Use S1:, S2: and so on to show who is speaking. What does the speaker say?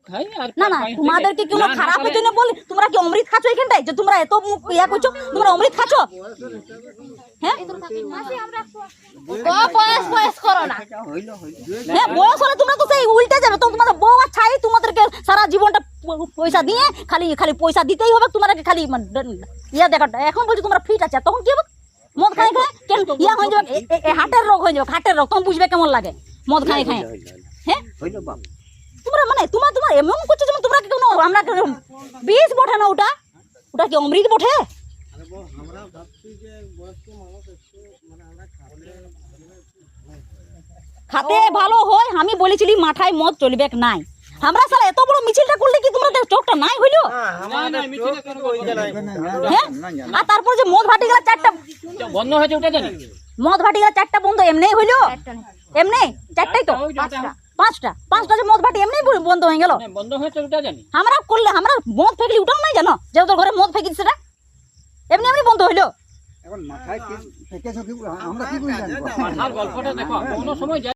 S1: খাই আর
S2: না না তোমাদেরকে কোনো খারাপের জন্য বলি, তোমরা কি অমৃত খাচ্ছ এখানটায় যে তোমরা এত ইয়া করছো? তোমরা অমৃত খাচ্ছ? হ্যাঁ
S3: বয়স করো না।
S2: হ্যাঁ বয়স হলে তোমরা তো সেই উল্টে যাবে। তো তোমাদের বউ আর ছাই তোমাদেরকে সারা জীবনটা পয়সা দিয়ে খালি খালি পয়সা দিতেই হবে তোমাদেরকে, খালি ইয়া দেখাটা। এখন বলছি তোমরা ফিট আছে, তখন কি হবে? মদ খাই খাই কেন ইয়া হয়ে যাবে, হার্টের রোগ হয়ে যাবে, হার্টের রোগ। তখন বুঝবে কেমন লাগে মদ খাই খাই। হ্যাঁ তোমরা মানে তোমার তোমার এমন করছো যেমন তোমরা কি কোনো আমরা বিষ বটে না, ওটা ওটা কি অমৃত বটে? খাতে ভালো হয়। আমি বলেছিলি মাথায় মদ চলবে নাই। আমরা সালা এত বড় মিছিলটা করলে কি তোমরা চোখটা নাই হইলো? হ্যাঁ আর তারপর যে মদ ভাটি গেলা 4টা
S1: বন্ধ হয়েছে ওটা জানি।
S2: মদ ভাটি গেলা 4টা বন্ধ এমনি হইলো? এমনি 4টাই তো 5টা যে মদ ভাটি এমনি বন্ধ হয়ে গেল।
S1: বন্ধ হয়েছে ওটা জানি।
S2: আমরা করলে আমরা মদ ফেকলি ওটাও নাই জানো যে তোর ঘরে মদ ফেকিস, সেটা এমনি এমনি বন্ধ হইলো।
S4: এখন মাথায় কি ফেকেছো কি আমরা কি বুঝি জানি?
S1: মাথার গল্পটা দেখো কোনো সময়